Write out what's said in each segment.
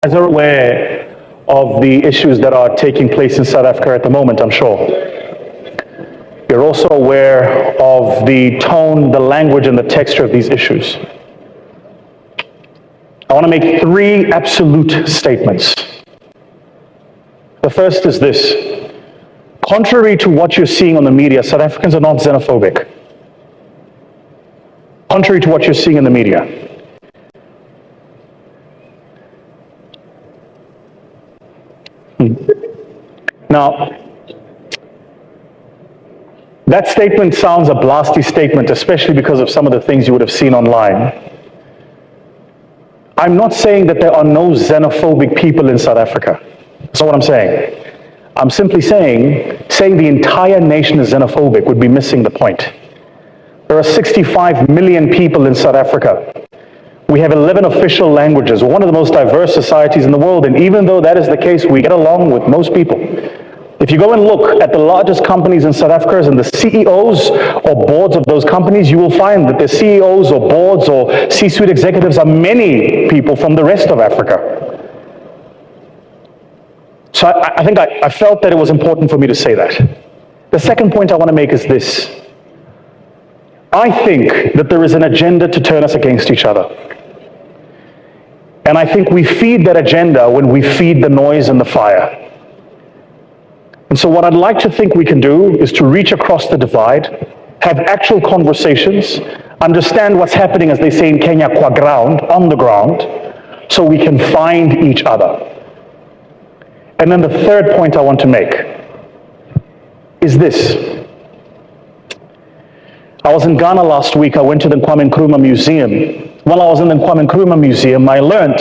guys are aware of the issues that are taking place in South Africa at the moment, I'm sure. You're also aware of the tone, the language, and the texture of these issues. I want to make three absolute statements. The first is this. Contrary to what you're seeing on the media, South Africans are not xenophobic. Contrary to what you're seeing in the media. Now, that statement sounds a blasty statement, especially because of some of the things you would have seen online. I'm not saying that there are no xenophobic people in South Africa. That's not what I'm saying. I'm simply saying the entire nation is xenophobic would be missing the point. There are 65 million people in South Africa. We have 11 official languages. We're one of the most diverse societies in the world, and even though that is the case, we get along with most people. If you go and look at the largest companies in South Africa and the CEOs or boards of those companies, you will find that the CEOs or boards or C-suite executives are many people from the rest of Africa. So I think I felt that it was important for me to say that. The second point I want to make is this. I think that there is an agenda to turn us against each other. And I think we feed that agenda when we feed the noise and the fire. And so what I'd like to think we can do is to reach across the divide, have actual conversations, understand what's happening, as they say in Kenya, on the ground, so we can find each other. And then the third point I want to make is this. I was in Ghana last week. I went to the Kwame Nkrumah Museum. While I was in the Kwame Nkrumah Museum, I learned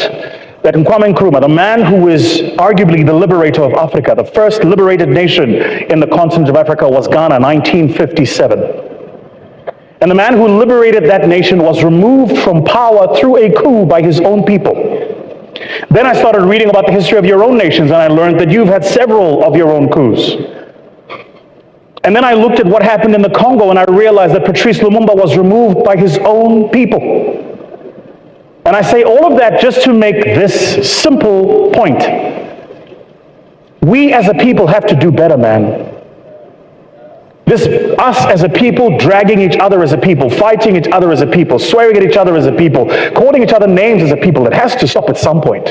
that Kwame Nkrumah, the man who is arguably the liberator of Africa, the first liberated nation in the continent of Africa was Ghana, 1957. And the man who liberated that nation was removed from power through a coup by his own people. Then I started reading about the history of your own nations, and I learned that you've had several of your own coups. And then I looked at what happened in the Congo, and I realized that Patrice Lumumba was removed by his own people. And I say all of that just to make this simple point. We as a people have to do better, man. Us as a people dragging each other as a people, fighting each other as a people, swearing at each other as a people, calling each other names as a people, it has to stop at some point.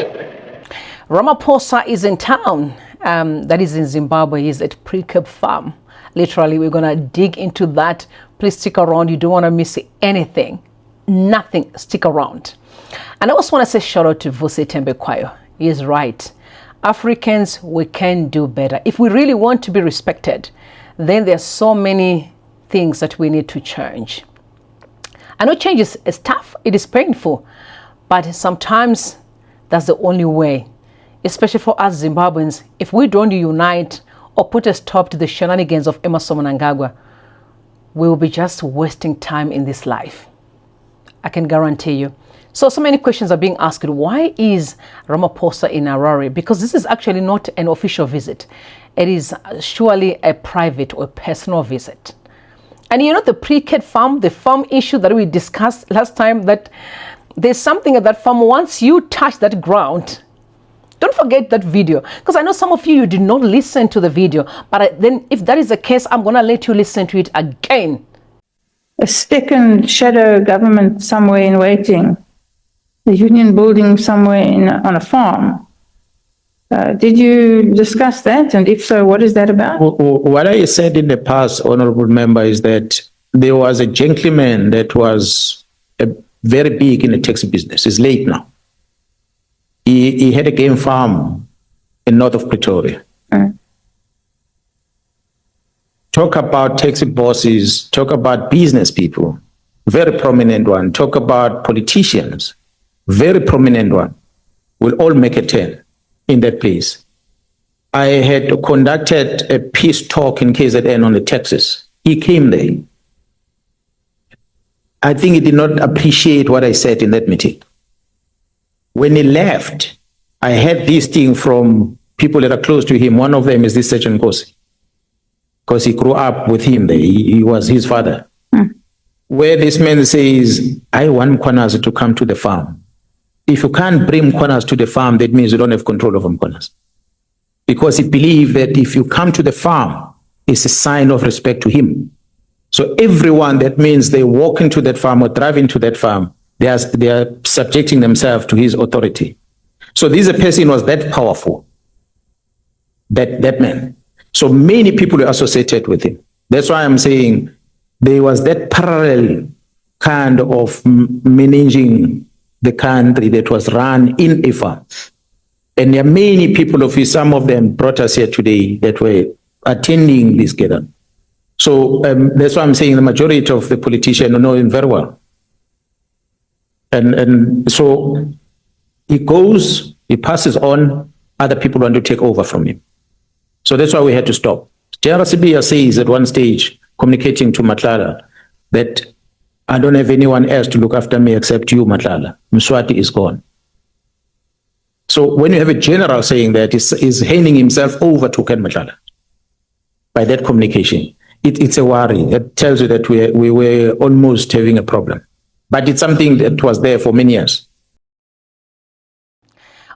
Ramaphosa is in town, that is in Zimbabwe. He's at Precab farm. Literally, we're going to dig into that. Please stick around. You don't want to miss anything. Nothing. Stick around. And I also want to say shout out to Vusi Tembekwayo. He is right. Africans, we can do better. If we really want to be respected, then there are so many things that we need to change. I know change is tough. It is painful. But sometimes that's the only way, especially for us Zimbabweans. If we don't unite or put a stop to the shenanigans of Emmerson Mnangagwa, we will be just wasting time in this life. I can guarantee you. So many questions are being asked. Why is Ramaphosa in Harare? Because this is actually not an official visit. It is surely a private or personal visit. And you know the Precab farm, the farm issue that we discussed last time, that there's something at that farm. Once you touch that ground, don't forget that video. Because I know some of you did not listen to the video. But then if that is the case, I'm going to let you listen to it again. A second shadow government somewhere in waiting. The union building somewhere on a farm. Did you discuss that? And if so, what is that about? What I said in the past, Honorable Member, is that there was a gentleman that was very big in the taxi business. He's late now. He had a game farm in north of Pretoria. Talk about taxi bosses, talk about business people, very prominent one. Talk about politicians, very prominent one. Will all make a turn in that place. I had conducted a peace talk in KZN on the taxes. He came there. I think he did not appreciate what I said in that meeting. When he left, I had this thing from people that are close to him. One of them is this Sergeant Nkosi, because he grew up with him there. He was his father. Where this man says, I want Mkwanazi to come to the farm. if you can't bring Mkhonas to the farm, that means you don't have control over Mkhonas. Because he believed that if you come to the farm, it's a sign of respect to him. So everyone, that means they walk into that farm or drive into that farm, they are subjecting themselves to his authority. So this person was that powerful, that man. So many people were associated with him. That's why I'm saying there was that parallel kind of managing the country that was run in a farm. And there are many people of his, some of them brought us here today that were attending this gathering. So that's why I'm saying the majority of the politicians know him very well. And so he goes, he passes on, other people want to take over from him. So that's why we had to stop. General Sibiya says at one stage, communicating to Matlala, that I don't have anyone else to look after me except you, Matlala. Mswati is gone. So when you have a general saying that, he's handing himself over to Ken Matlala by that communication. It's a worry. It tells you that we were almost having a problem. But it's something that was there for many years.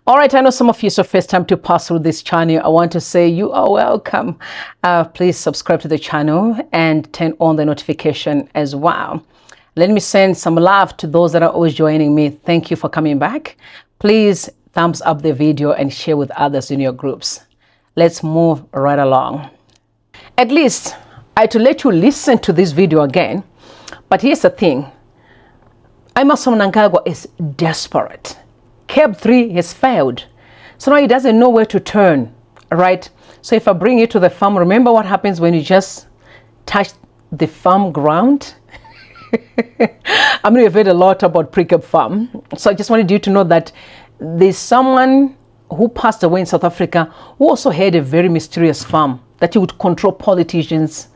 All right, I know some of you, it's your first time to pass through this channel. I want to say you are welcome. Please subscribe to the channel and turn on the notification as well. Let me send some love to those that are always joining me. Thank you for coming back. Please thumbs up the video and share with others in your groups. Let's move right along. At least I had to let you listen to this video again. But here's the thing. Mnangagwa is desperate. CAB3 has failed. So now he doesn't know where to turn, right? So if I bring you to the farm, remember what happens when you just touch the farm ground? I mean, you've heard a lot about Precab farm. So I just wanted you to know that there's someone who passed away in South Africa who also had a very mysterious farm that he would control politicians,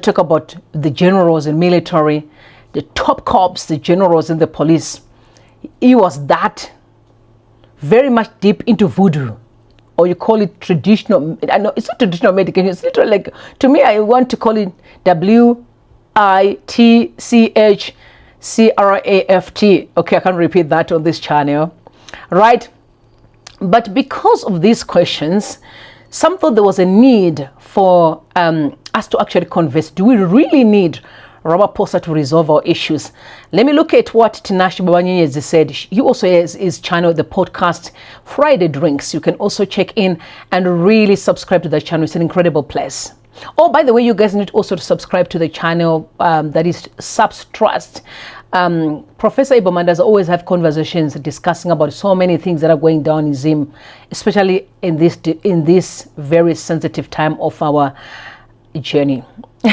talk about the generals in military, the top cops, the generals in the police. He was that very much deep into voodoo, or you call it traditional. I know it's not traditional medication. It's literally like, to me, I want to call it WITCHCRAFT. Okay, I can't repeat that on this channel, right? But because of these questions, some thought there was a need for us to actually converse. Do we really need Ramaphosa to resolve our issues? Let me look at what Tinashe Babanyezi said. He also has his channel, the podcast Friday Drinks. You can also check in and really subscribe to the channel. It's an incredible place. Oh, by the way, you guys need also to subscribe to the channel that is Substrust. Professor Ibomandas always have conversations discussing about so many things that are going down in Zim, especially in this very sensitive time of our journey.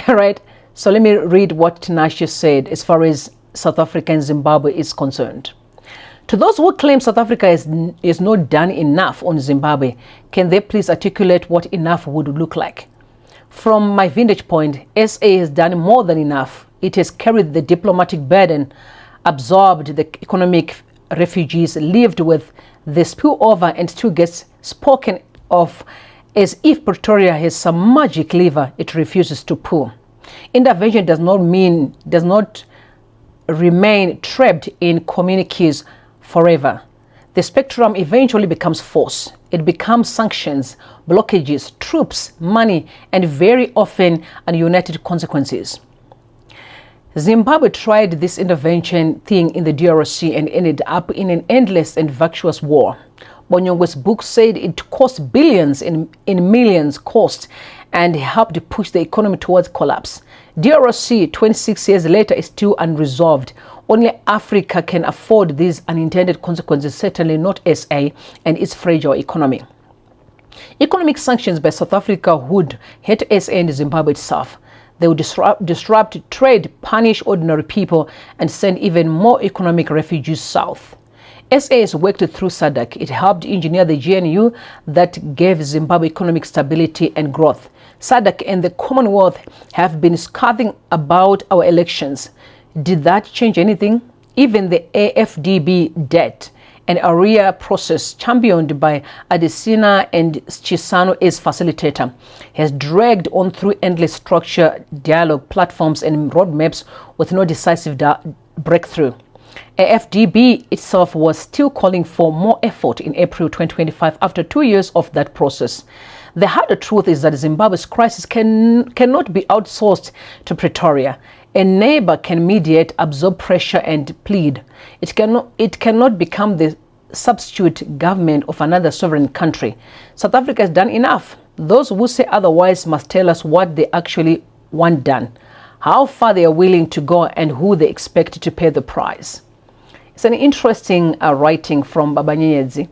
Right? So let me read what Tinashe said as far as South Africa and Zimbabwe is concerned. To those who claim South Africa is not done enough on Zimbabwe, can they please articulate what enough would look like? From my vantage point, SA has done more than enough. It has carried the diplomatic burden, absorbed the economic refugees, lived with the spillover, and still gets spoken of as if Pretoria has some magic lever it refuses to pull. Intervention does not remain trapped in communiques forever. The spectrum eventually becomes force. It becomes sanctions, blockages, troops, money, and very often ununited consequences. Zimbabwe tried this intervention thing in the DRC and ended up in an endless and vacuous war. Bonyongwe's book said it cost billions in millions cost and helped push the economy towards collapse. DRC, 26 years later, is still unresolved. Only Africa can afford these unintended consequences, certainly not SA and its fragile economy. Economic sanctions by South Africa would hurt SA and Zimbabwe itself. They would disrupt trade, punish ordinary people, and send even more economic refugees south. SA has worked through SADC. It helped engineer the GNU that gave Zimbabwe economic stability and growth. SADC and the Commonwealth have been scathing about our elections. Did that change anything? Even the AFDB debt and area process, championed by Adesina and Chisano as facilitator, has dragged on through endless structure, dialogue, platforms, and roadmaps with no decisive breakthrough. FDB itself was still calling for more effort in April 2025 after 2 years of that process. The harder truth is that Zimbabwe's crisis cannot be outsourced to Pretoria. A neighbor can mediate, absorb pressure, and plead. It cannot become the substitute government of another sovereign country. South Africa has done enough. Those who say otherwise must tell us what they actually want done, how far they are willing to go, and who they expect to pay the price. It's an interesting writing from Baba Nyezi,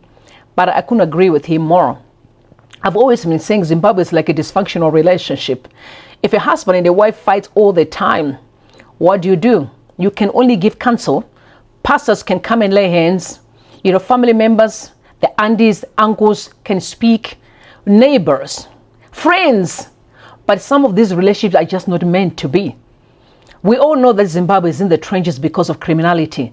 but I couldn't agree with him more. I've always been saying Zimbabwe is like a dysfunctional relationship. If a husband and a wife fight all the time, what do? You can only give counsel. Pastors can come and lay hands. Family members, the aunties, uncles can speak. Neighbors, friends. But some of these relationships are just not meant to be. We all know that Zimbabwe is in the trenches because of criminality.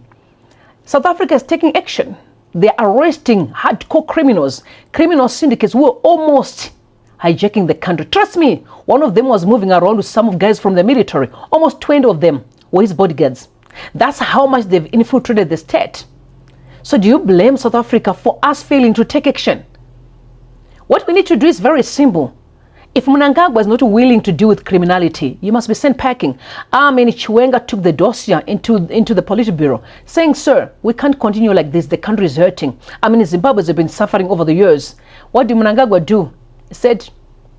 South Africa is taking action. They are arresting hardcore criminals, criminal syndicates who are almost hijacking the country. Trust me, one of them was moving around with some guys from the military. Almost 20 of them were his bodyguards. That's how much they've infiltrated the state. So do you blame South Africa for us failing to take action? What we need to do is very simple. If Mnangagwa is not willing to deal with criminality, you must be sent packing. Chiwenga took the dossier into the Politburo, saying, sir, we can't continue like this. The country is hurting. Zimbabwe has been suffering over the years. What did Mnangagwa do? He said,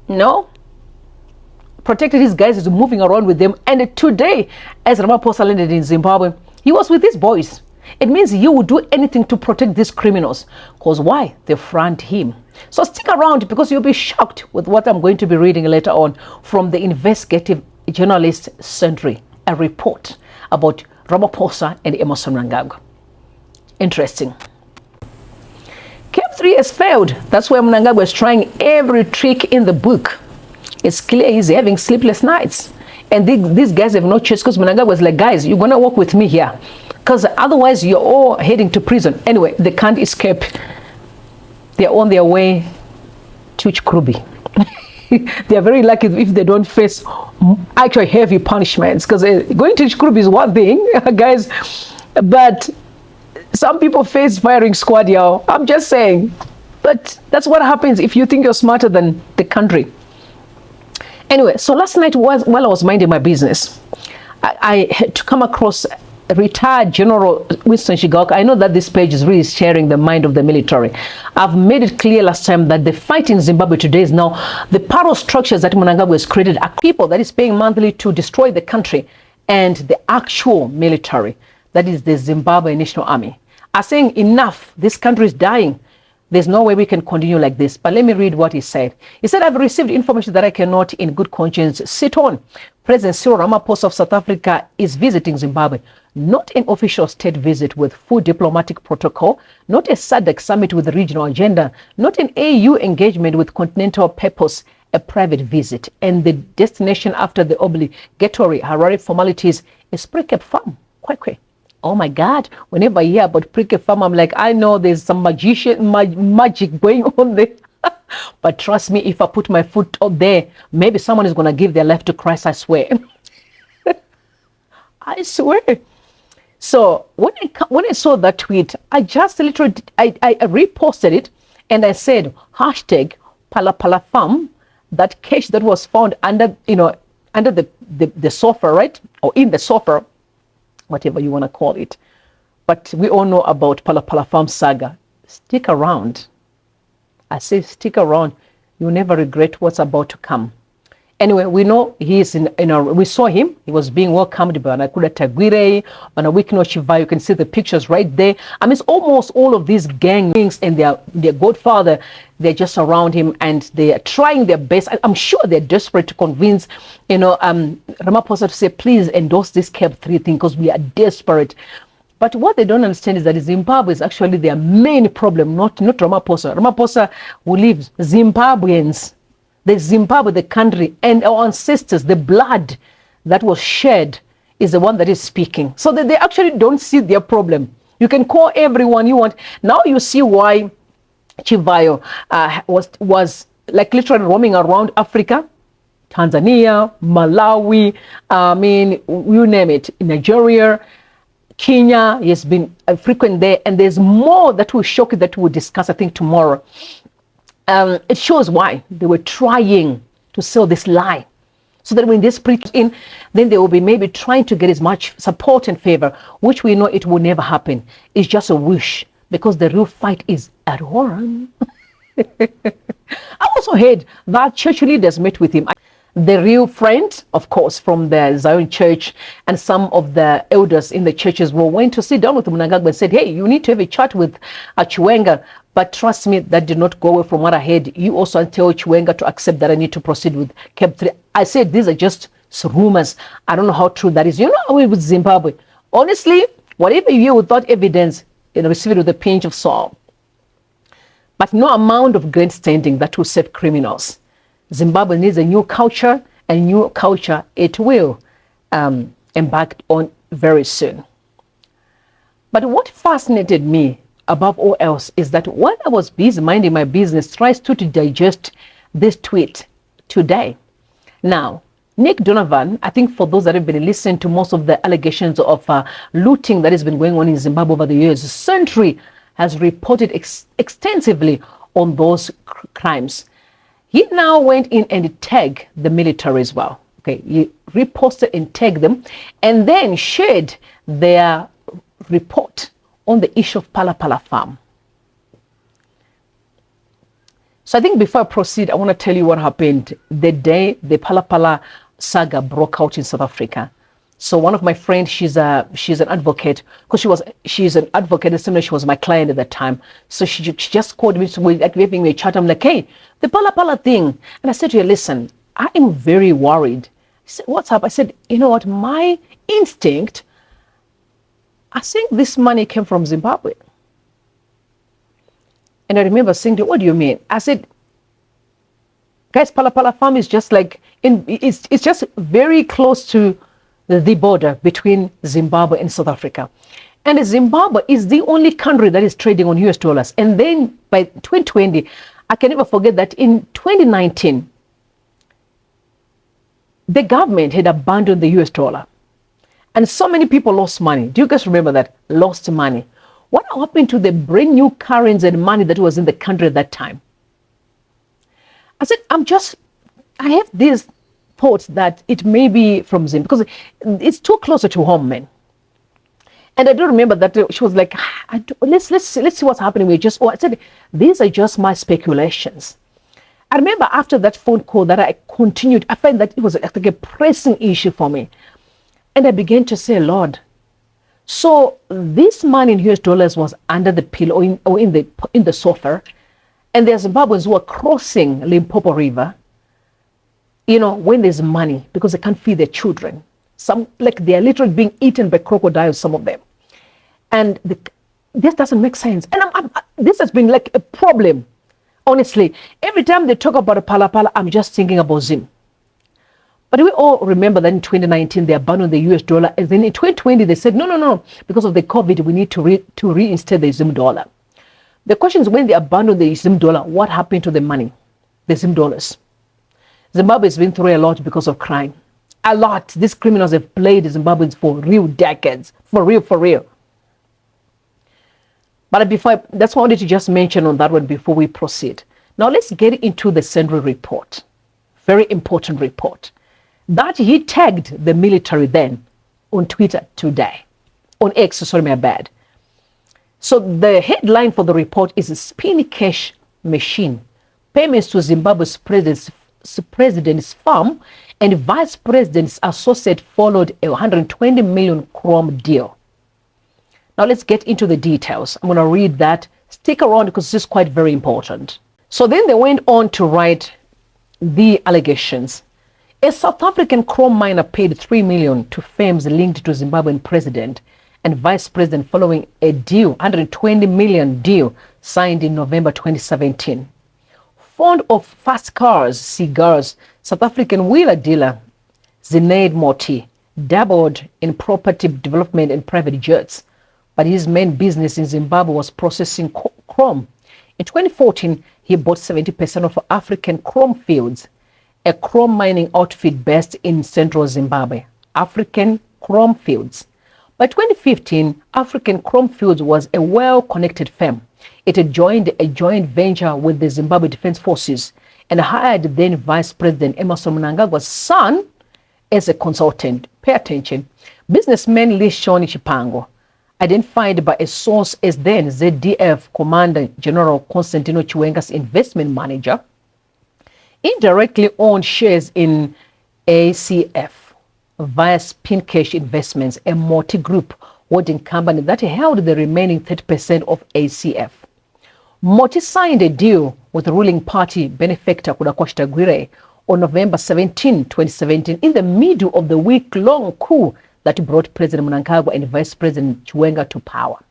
no. Protected his guys, is moving around with them. And today, as Ramaphosa landed in Zimbabwe, he was with his boys. It means you would do anything to protect these criminals. Because why? They front him. So stick around, because you'll be shocked with what I'm going to be reading later on from the investigative journalist Sentry, a report about Ramaphosa and Emmerson Mnangagwa. Interesting. CAB3 has failed. That's why Mnangagwa is trying every trick in the book. It's clear he's having sleepless nights. And these guys have no choice, because Mnangagwa was like, guys, you're going to work with me here, because otherwise you're all heading to prison. Anyway, they can't escape. They're on their way to Chikrubi. They're very lucky if they don't face actually heavy punishments, because going to Chikrubi is one thing, guys, but some people face firing squad, y'all. I'm just saying. But that's what happens if you think you're smarter than the country. Anyway, so last night while I was minding my business, I had to come across retired General Winston Chigwaka. I know that this page is really sharing the mind of the military. I've made it clear last time that the fight in Zimbabwe today is now the power structures that Mnangagwa has created are people that is paying monthly to destroy the country, and the actual military, that is the Zimbabwe National Army, are saying enough, this country is dying. There's no way we can continue like this. But let me read what he said. He said, I've received information that I cannot in good conscience sit on. President Cyril Ramaphosa of South Africa is visiting Zimbabwe. Not an official state visit with full diplomatic protocol, not a SADC summit with a regional agenda, not an AU engagement with continental purpose, a private visit. And the destination after the obligatory Harare formalities is Precab farm. Quite. Oh my God, whenever I hear about Precab farm, I'm like, I know there's some magic going on there. But trust me, if I put my foot up there, maybe someone is going to give their life to Christ, I swear. I swear. So when I saw that tweet, I just literally, I reposted it, and I said, hashtag Pala farm, that cache that was found under the sofa, right? Or in the sofa, whatever you want to call it. But we all know about Pala farm saga. Stick around. I say stick around. You'll never regret what's about to come. Anyway, we know he is we saw him. He was being welcomed by Anakuda Tagwire, Manawikino Chiva. You can see the pictures right there. I mean, it's almost all of these gangs and their godfather, they're just around him, and they are trying their best. I'm sure they're desperate to convince, Ramaphosa to say, please endorse this CAB3 thing, because we are desperate. But what they don't understand is that Zimbabwe is actually their main problem, not Ramaphosa. Ramaphosa will leave Zimbabweans. The Zimbabwe, the country, and our ancestors, the blood that was shed is the one that is speaking. So that they actually don't see their problem. You can call everyone you want. Now you see why Chivayo was like literally roaming around Africa, Tanzania, Malawi, I mean, you name it, Nigeria, Kenya, he has been frequent there, and there's more that will shock you that we'll discuss, I think, tomorrow. It shows why they were trying to sell this lie. So that when this preach in, then they will be maybe trying to get as much support and favor, which we know it will never happen. It's just a wish, because the real fight is at home. I also heard that church leaders met with him. The real friend, of course, from the Zion Church, and some of the elders in the churches went to sit down with Mnangagwa and said, hey, you need to have a chat with Chiwenga. But trust me, that did not go away from what I heard. You also tell Chiwenga to accept that I need to proceed with CAB3. I said these are just rumors. I don't know how true that is. You know, with Zimbabwe, honestly, whatever you hear without evidence, receive it with a pinch of salt. But no amount of grandstanding that will save criminals. Zimbabwe needs a new culture, and new culture it will embark on very soon. But what fascinated me above all else is that when I was busy minding my business, tries to digest this tweet today. Now, Nick Donovan, I think for those that have been listening to most of the allegations of looting that has been going on in Zimbabwe over the years, Sentry has reported extensively on those crimes. He now went in and tagged the military as well. Okay, he reposted and tagged them, and then shared their report on the issue of Palapala farm. So I think before I proceed, I want to tell you what happened the day the Palapala saga broke out in South Africa. So one of my friends, she's an advocate, because she's an advocate, and similar, she was my client at that time. So she just called me, like having a chat. I'm like, hey, the Palapala thing. And I said to her, listen, I am very worried. She said, what's up? I said, you know what, my instinct, I think this money came from Zimbabwe. And I remember saying to her, what do you mean? I said, guys, Palapala farm is just like, it's just very close to the border between Zimbabwe and South Africa. And Zimbabwe is the only country that is trading on US dollars. And then by 2020, I can never forget that in 2019, the government had abandoned the US dollar. And so many people lost money. Do you guys remember that? Lost money. What happened to the brand new currency and money that was in the country at that time? I said, I have this thought that it may be from Zimbabwe, because it's too closer to home, man. And I do remember that she was like, let's see what's happening. I said, these are just my speculations. I remember after that phone call that I continued, I find that it was like a pressing issue for me. And I began to say, Lord, so this money in US dollars was under the pillow or in the sofa, and there's Zimbabweans who are crossing Limpopo River, you know, when there's money, because they can't feed their children. Some, like, they are literally being eaten by crocodiles, some of them. And this doesn't make sense. And this has been like a problem, honestly. Every time they talk about a Palapala, I'm just thinking about Zim. But we all remember that in 2019, they abandoned the US dollar. And then in 2020, they said, no, because of the COVID, we need to reinstate the Zim dollar. The question is, when they abandoned the Zim dollar, what happened to the money, the Zim dollars? Zimbabwe has been through a lot because of crime. A lot. These criminals have played the Zimbabweans for real decades. For real. But that's what I wanted to just mention on that one before we proceed. Now let's get into the Sentry report. Very important report. That he tagged the military then on Twitter today. On X, sorry, my bad. So the headline for the report is a spin cash machine. Payments to Zimbabwe's president's farm and vice president's associate followed a 120 million chrome deal. Now let's get into the details. I'm going to read that. Stick around because this is quite very important. So then they went on to write the allegations. A South African chrome miner paid 3 million to firms linked to Zimbabwean president and vice president following a deal, 120 million deal signed in November 2017. Fond of fast cars, cigars, South African wheeler dealer Zineid Moti dabbled in property development and private jets, but his main business in Zimbabwe was processing chrome. In 2014, he bought 70% of African Chrome Fields, a chrome mining outfit based in central Zimbabwe. African Chrome Fields, By 2015, African Chrome Fields was a well-connected firm. It had joined a joint venture with the Zimbabwe Defense Forces and hired then Vice President Emmerson Mnangagwa's son as a consultant. Pay attention. Businessman Lee Shoni Chipango, identified by a source as then ZDF Commander General Constantino Chiwenga's investment manager, indirectly owned shares in ACF via Spin Cash Investments, a multi-group holding company that held the remaining 30% of ACF. Moti signed a deal with the ruling party benefactor Kudakwasha Gwire on November 17, 2017, in the middle of the week-long coup that brought President Mnangagwa and Vice President Chiwenga to power,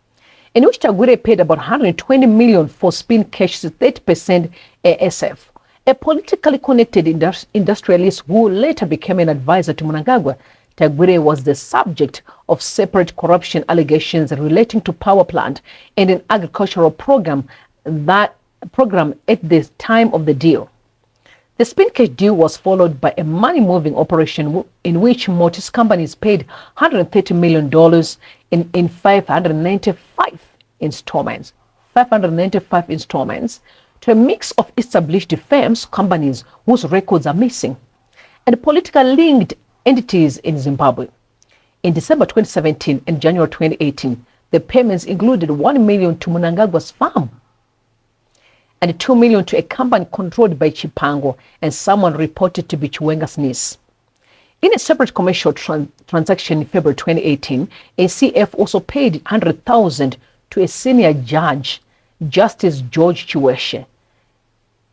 in which Tagwire paid about 120 million for Spin Cash's 30% ASF. A politically connected industrialist who later became an advisor to Mnangagwa, Tagwire was the subject of separate corruption allegations relating to power plant and an agricultural program at the time of the deal. The Spin Cash deal was followed by a money-moving operation in which Moti's companies paid $130 million in 595 installments. 595 installments to a mix of established firms, companies whose records are missing, and politically linked entities in Zimbabwe. In December 2017 and January 2018, the payments included $1 million to Mnangagwa's farm and $2 million to a company controlled by Chipango and someone reported to be Chiwenga's niece. In a separate commercial transaction in February 2018, ACF also paid $100,000 to a senior judge, Justice George Chiweshe,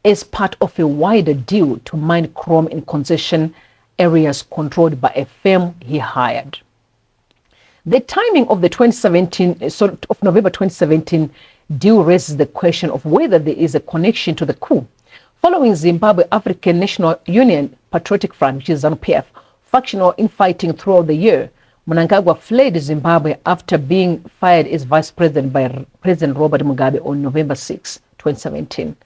as part of a wider deal to mine chrome in concession areas controlled by a firm he hired. The timing of the November 2017 deal raises the question of whether there is a connection to the coup. Following Zimbabwe African National Union Patriotic Front, which is ZANU-PF, factional infighting throughout the year, Mnangagwa fled Zimbabwe after being fired as vice president by President Robert Mugabe on November 6, 2017.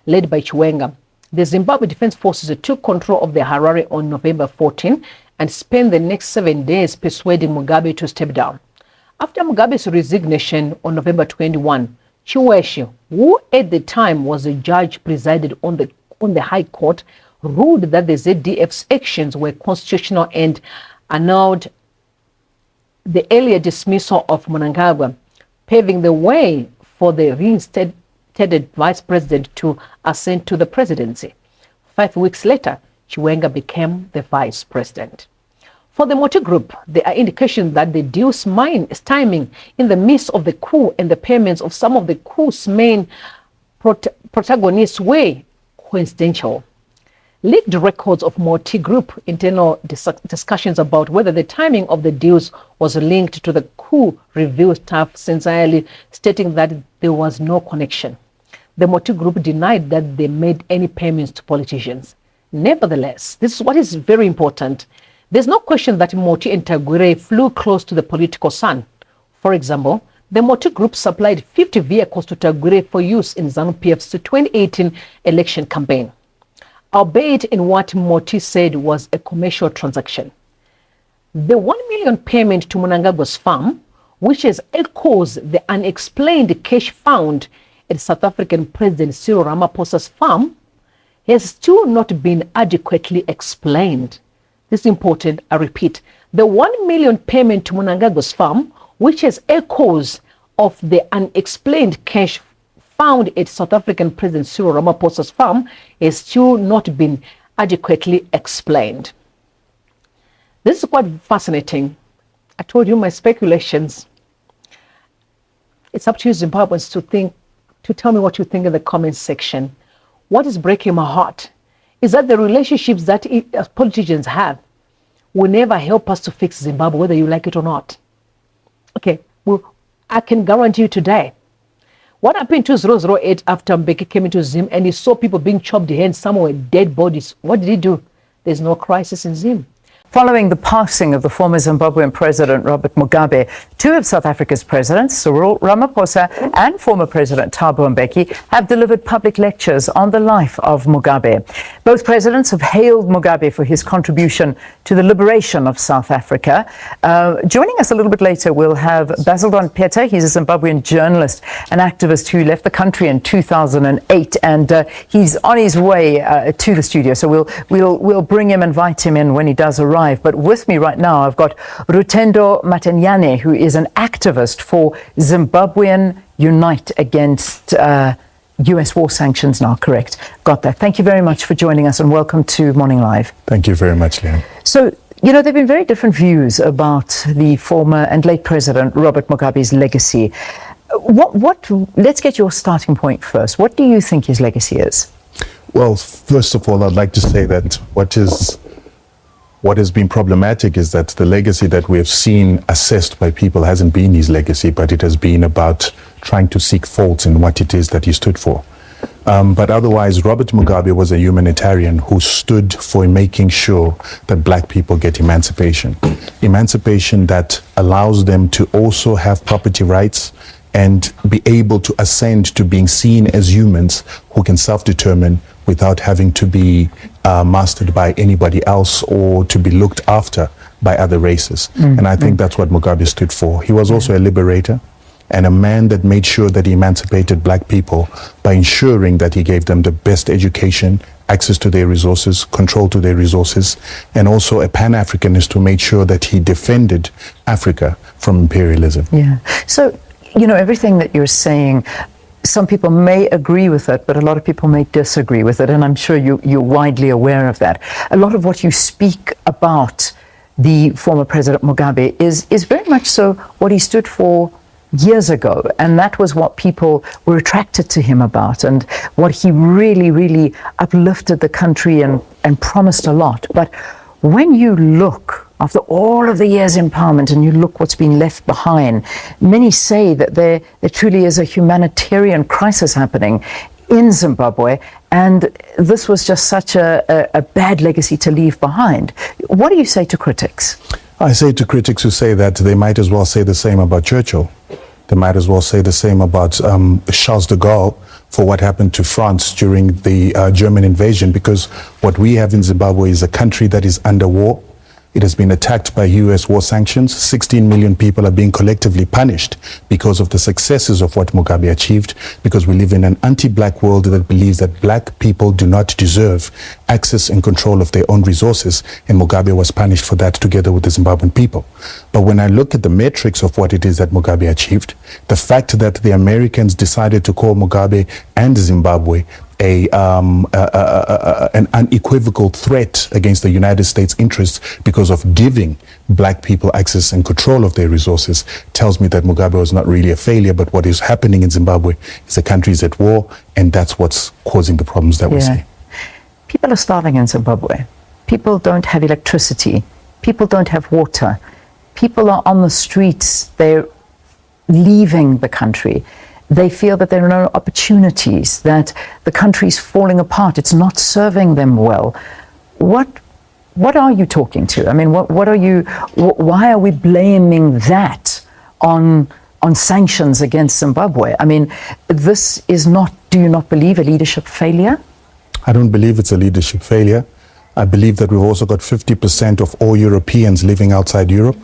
Led by Chiwenga, the Zimbabwe Defense Forces took control of the Harare on November 14 and spent the next 7 days persuading Mugabe to step down. After Mugabe's resignation on November 21, Chiweshe, who at the time was a judge presided on the High Court, ruled that the ZDF's actions were constitutional and annulled the earlier dismissal of Mnangagwa, paving the way for the reinstated vice president to ascend to the presidency. 5 weeks later, Chiwenga became the vice president. For the Moti Group, there are indications that the deal's timing in the midst of the coup and the payments of some of the coup's main protagonists were coincidental. Leaked records of Moti Group internal discussions about whether the timing of the deals was linked to the coup reveal staff sincerely stating that there was no connection. The Moti Group denied that they made any payments to politicians. Nevertheless, this is what is very important. There's no question that Moti and Tagwire flew close to the political sun. For example, the Moti Group supplied 50 vehicles to Tagwire for use in ZANU-PF's 2018 election campaign, albeit in what Moti said was a commercial transaction. The $1 million payment to Mnangagwa's farm, which has echoes the unexplained cash found at South African President Cyril Ramaphosa's farm, has still not been adequately explained. This is important, I repeat. The $1 million payment to Mnangagwa's farm, which has echoes of the unexplained cash found at South African President Cyril Ramaphosa's farm, has still not been adequately explained. This is quite fascinating. I told you my speculations. It's up to you, Zimbabweans, to tell me what you think in the comments section. What is breaking my heart is that the relationships that politicians have will never help us to fix Zimbabwe, whether you like it or not. Okay, well, I can guarantee you today. What happened to 008 after Mbeki came into Zim and he saw people being chopped hands, some were dead bodies? What did he do? There's no crisis in Zim. Following the passing of the former Zimbabwean President Robert Mugabe, two of South Africa's presidents, Cyril Ramaphosa and former President Thabo Mbeki, have delivered public lectures on the life of Mugabe. Both presidents have hailed Mugabe for his contribution to the liberation of South Africa. Joining us a little bit later, we'll have Basil Don Peter. He's a Zimbabwean journalist and activist who left the country in 2008, and he's on his way to the studio. So we'll bring him, invite him in when he does arrive. But with me right now, I've got Rutendo Matanyane, who is an activist for Zimbabwean Unite against US war sanctions now, correct? Got that. Thank you very much for joining us and welcome to Morning Live. Thank you very much, Liam. So, you know, there have been very different views about the former and late President Robert Mugabe's legacy. Let's get your starting point first. What do you think his legacy is? Well, first of all, I'd like to say that what has been problematic is that the legacy that we have seen assessed by people hasn't been his legacy, but it has been about trying to seek faults in what it is that he stood for. But otherwise, Robert Mugabe was a humanitarian who stood for making sure that black people get emancipation. Emancipation that allows them to also have property rights and be able to ascend to being seen as humans who can self-determine without having to be mastered by anybody else or to be looked after by other races. And I think that's what Mugabe stood for. He was also a liberator and a man that made sure that he emancipated black people by ensuring that he gave them the best education, access to their resources, control to their resources, and also a Pan-Africanist who made sure that he defended Africa from imperialism. Yeah. So, you know, everything that you're saying, some people may agree with it, but a lot of people may disagree with it, and I'm sure you're widely aware of that. A lot of what you speak about the former President Mugabe is very much so what he stood for years ago, and that was what people were attracted to him about, and what he really, really uplifted the country and promised a lot. But when you look after all of the years in Parliament and you look what's been left behind, many say that there truly is a humanitarian crisis happening in Zimbabwe, and this was just such a bad legacy to leave behind. What do you say to critics? I say to critics who say that they might as well say the same about Churchill. They might as well say the same about Charles de Gaulle for what happened to France during the German invasion, because what we have in Zimbabwe is a country that is under war. It has been attacked by US war sanctions. 16 million people are being collectively punished because of the successes of what Mugabe achieved, because we live in an anti-black world that believes that black people do not deserve access and control of their own resources, and Mugabe was punished for that together with the Zimbabwean people. But when I look at the metrics of what it is that Mugabe achieved, the fact that the Americans decided to call Mugabe and Zimbabwe an unequivocal threat against the United States interests because of giving black people access and control of their resources tells me that Mugabe was not really a failure, but what is happening in Zimbabwe is the country is at war, and that's what's causing the problems that we see. People are starving in Zimbabwe. People don't have electricity. People don't have water. People are on the streets. They're leaving the country. They feel that there are no opportunities, that the country's falling apart. It's not serving them well. What are you talking to? I mean, why are we blaming that on sanctions against Zimbabwe? I mean, this is not, do you not believe, a leadership failure? I don't believe it's a leadership failure. I believe that we've also got 50% of all Europeans living outside Europe.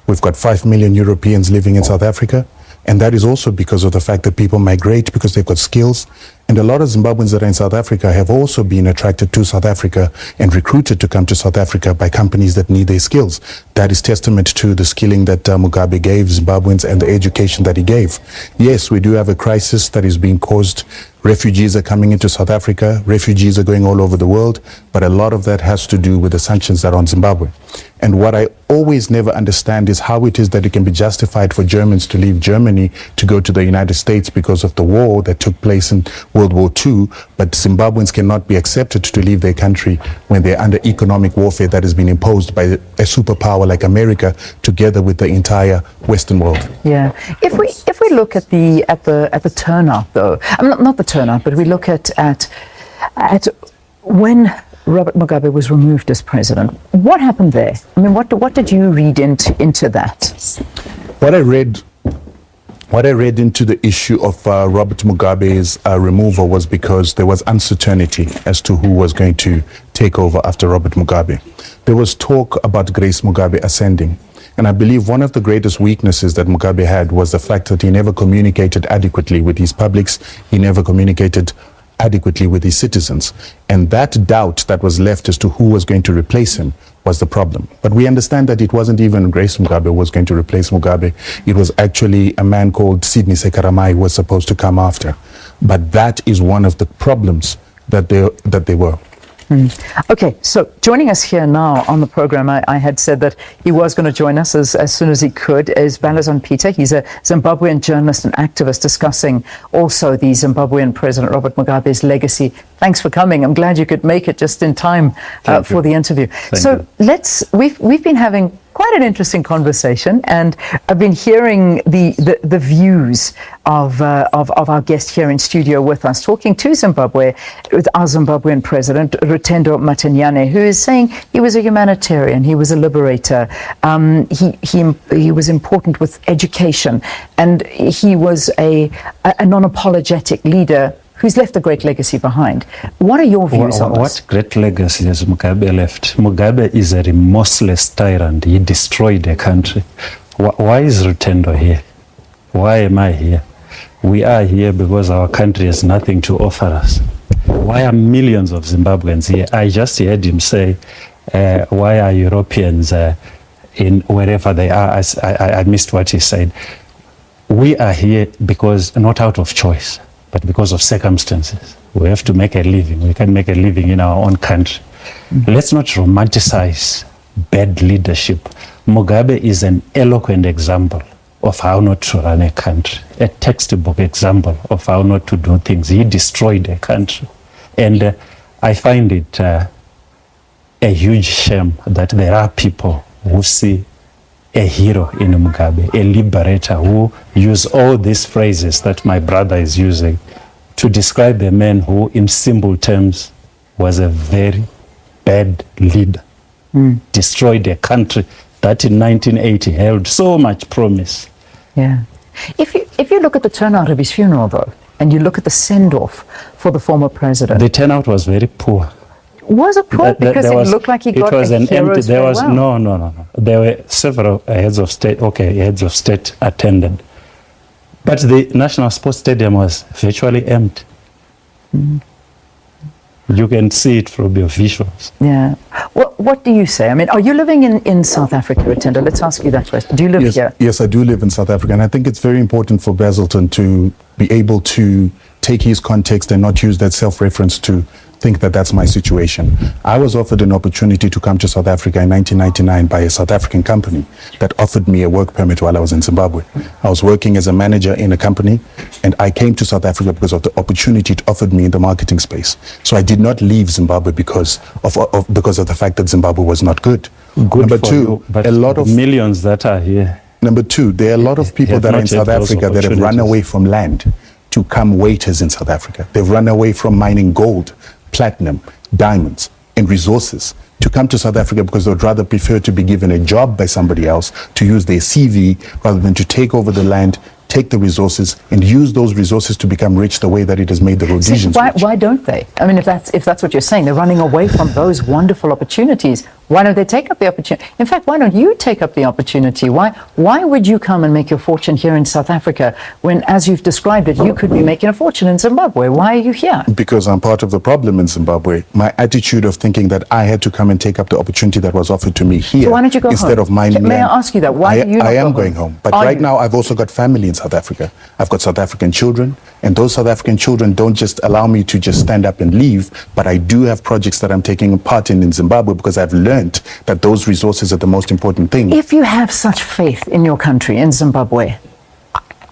We've got 5 million Europeans living in South Africa. And that is also because of the fact that people migrate because they've got skills. And a lot of Zimbabweans that are in South Africa have also been attracted to South Africa and recruited to come to South Africa by companies that need their skills. That is testament to the skilling that Mugabe gave Zimbabweans and the education that he gave. Yes, we do have a crisis that is being caused. Refugees are coming into South Africa. Refugees are going all over the world. But a lot of that has to do with the sanctions that are on Zimbabwe. And what I always never understand is how it is that it can be justified for Germans to leave Germany to go to the United States because of the war that took place in World War II, but Zimbabweans cannot be accepted to leave their country when they're under economic warfare that has been imposed by a superpower like America together with the entire Western world. Yeah. If we look at the turnout, though, not the turnout, but we look at when Robert Mugabe was removed as president. What happened there? I mean, what did you read into that? What I read into the issue of Robert Mugabe's removal was because there was uncertainty as to who was going to take over after Robert Mugabe. There was talk about Grace Mugabe ascending. And I believe one of the greatest weaknesses that Mugabe had was the fact that he never communicated adequately with his publics. He never communicated adequately with his citizens. And that doubt that was left as to who was going to replace him was the problem. But we understand that it wasn't even Grace Mugabe who was going to replace Mugabe. It was actually a man called Sidney Sekaramai who was supposed to come after. But that is one of the problems that they were. Okay, so joining us here now on the program, I had said that he was going to join us as soon as he could, is Balazan Peter. He's a Zimbabwean journalist and activist discussing also the Zimbabwean President Robert Mugabe's legacy. Thanks for coming. I'm glad you could make it just in time for the interview. We've been having quite an interesting conversation, and I've been hearing the views of our guest here in studio with us, talking to Zimbabwe, with our Zimbabwean president, Rutendo Matanyane, who is saying he was a humanitarian, he was a liberator, he was important with education, and he was a non-apologetic leader who's left a great legacy behind. What are your views on this? What great legacy has Mugabe left? Mugabe is a remorseless tyrant. He destroyed a country. Why is Rutendo here? Why am I here? We are here because our country has nothing to offer us. Why are millions of Zimbabweans here? I just heard him say, why are Europeans in wherever they are? I missed what he said. We are here because, not out of choice, but because of circumstances. We have to make a living. We can make a living in our own country. Let's not romanticize bad leadership. Mugabe is an eloquent example of how not to run a country, a textbook example of how not to do things. He destroyed a country. And I find it a huge shame that there are people who see a hero in Mugabe, a liberator, who use all these phrases that my brother is using to describe a man who, in simple terms, was a very bad leader. Destroyed a country that in 1980 held so much promise. Yeah. If you look at the turnout of his funeral, though, and you look at the send-off for the former president, the turnout was very poor. Was it poor? Because it looked like he got a hero's farewell. No. There were several heads of state attended. But the National Sports Stadium was virtually empty. You can see it from your visuals. Yeah. What do you say? I mean, are you living in South Africa, Rutendo? Let's ask you that question. Do you live here? Yes, I do live in South Africa. And I think it's very important for Bazilton to be able to take his context and not use that self-reference to think that that's my situation. I was offered an opportunity to come to South Africa in 1999 by a South African company that offered me a work permit while I was in Zimbabwe. I was working as a manager in a company, and I came to South Africa because of the opportunity it offered me in the marketing space. So I did not leave Zimbabwe because of the fact that Zimbabwe was not good. Number two, a lot of millions that are here. Number two, there are a lot of people that are in South Africa that have run away from land to come waiters in South Africa. They've run away from mining gold, platinum, diamonds, and resources to come to South Africa because they would rather prefer to be given a job by somebody else, to use their CV, rather than to take over the land, take the resources, and use those resources to become rich the way that it has made the Rhodesians rich. Why don't they? I mean, if that's what you're saying, they're running away from those wonderful opportunities. Why don't they take up the opportunity? In fact, why don't you take up the opportunity? Why would you come and make your fortune here in South Africa when, as you've described it, you could be making a fortune in Zimbabwe? Why are you here? Because I'm part of the problem in Zimbabwe. My attitude of thinking that I had to come and take up the opportunity that was offered to me here, so why don't you go instead home? of mining May land. I ask you that? Why do you not I am go going home. But right now, I've also got family in South Africa. I've got South African children, and those South African children don't just allow me to just stand up and leave, but I do have projects that I'm taking part in Zimbabwe because I've learned that those resources are the most important thing. If you have such faith in your country, in Zimbabwe,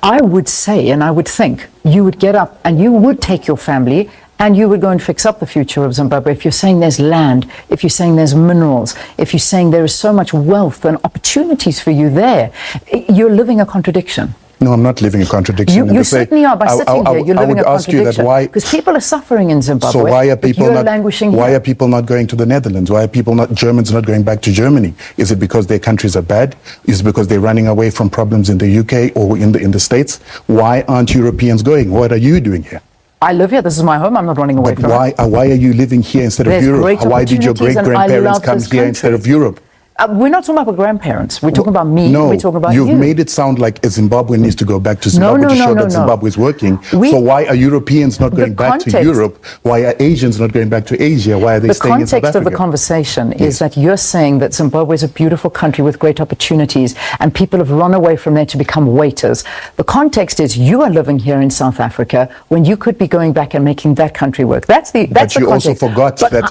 I would say and I would think you would get up and you would take your family and you would go and fix up the future of Zimbabwe. If you're saying there's land, if you're saying there's minerals, if you're saying there is so much wealth and opportunities for you there, you're living a contradiction. No, I'm not living a contradiction. You certainly are by sitting here. You're living a contradiction. Because people are suffering in Zimbabwe. So why are people not languishing why here? are people not going to the Netherlands? Why are Germans not going back to Germany? Is it because their countries are bad? Is it because they're running away from problems in the UK or in the States? Why aren't Europeans going? What are you doing here? I live here. This is my home. I'm not running away from it. Why are you living here instead of Europe? Why did your great-grandparents come here instead of Europe? We're not talking about grandparents. We're talking about me. No, we're talking about you. You've made it sound like a Zimbabwean needs to go back to Zimbabwe to show that Zimbabwe is working. So why are Europeans not going back to Europe? Why are Asians not going back to Asia? Why are they staying in South Africa? The context of the conversation is that you're saying that Zimbabwe is a beautiful country with great opportunities and people have run away from there to become waiters. The context is you are living here in South Africa when you could be going back and making that country work. That's the context.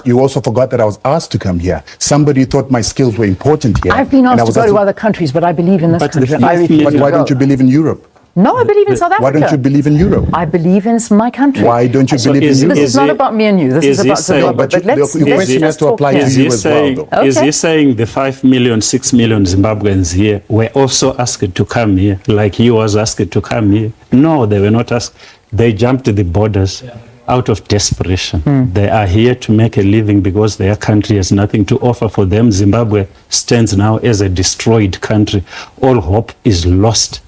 You also forgot that I was asked to come here. Somebody thought my skills were important here. I've been asked to go to other countries, but I believe in this country. But why don't you believe in Europe? No, I believe in South Africa. Why don't you believe in Europe? I believe in my country. Why don't you believe in Europe? This is not about me and you. This is about Zimbabwe. But your question has to apply to you as well, though. Is he saying the 5 million, 6 million Zimbabweans here were also asked to come here, like he was asked to come here? No, they were not asked. They jumped the borders. Out of desperation. They are here to make a living because their country has nothing to offer for them. Zimbabwe stands now as a destroyed country. All hope is lost.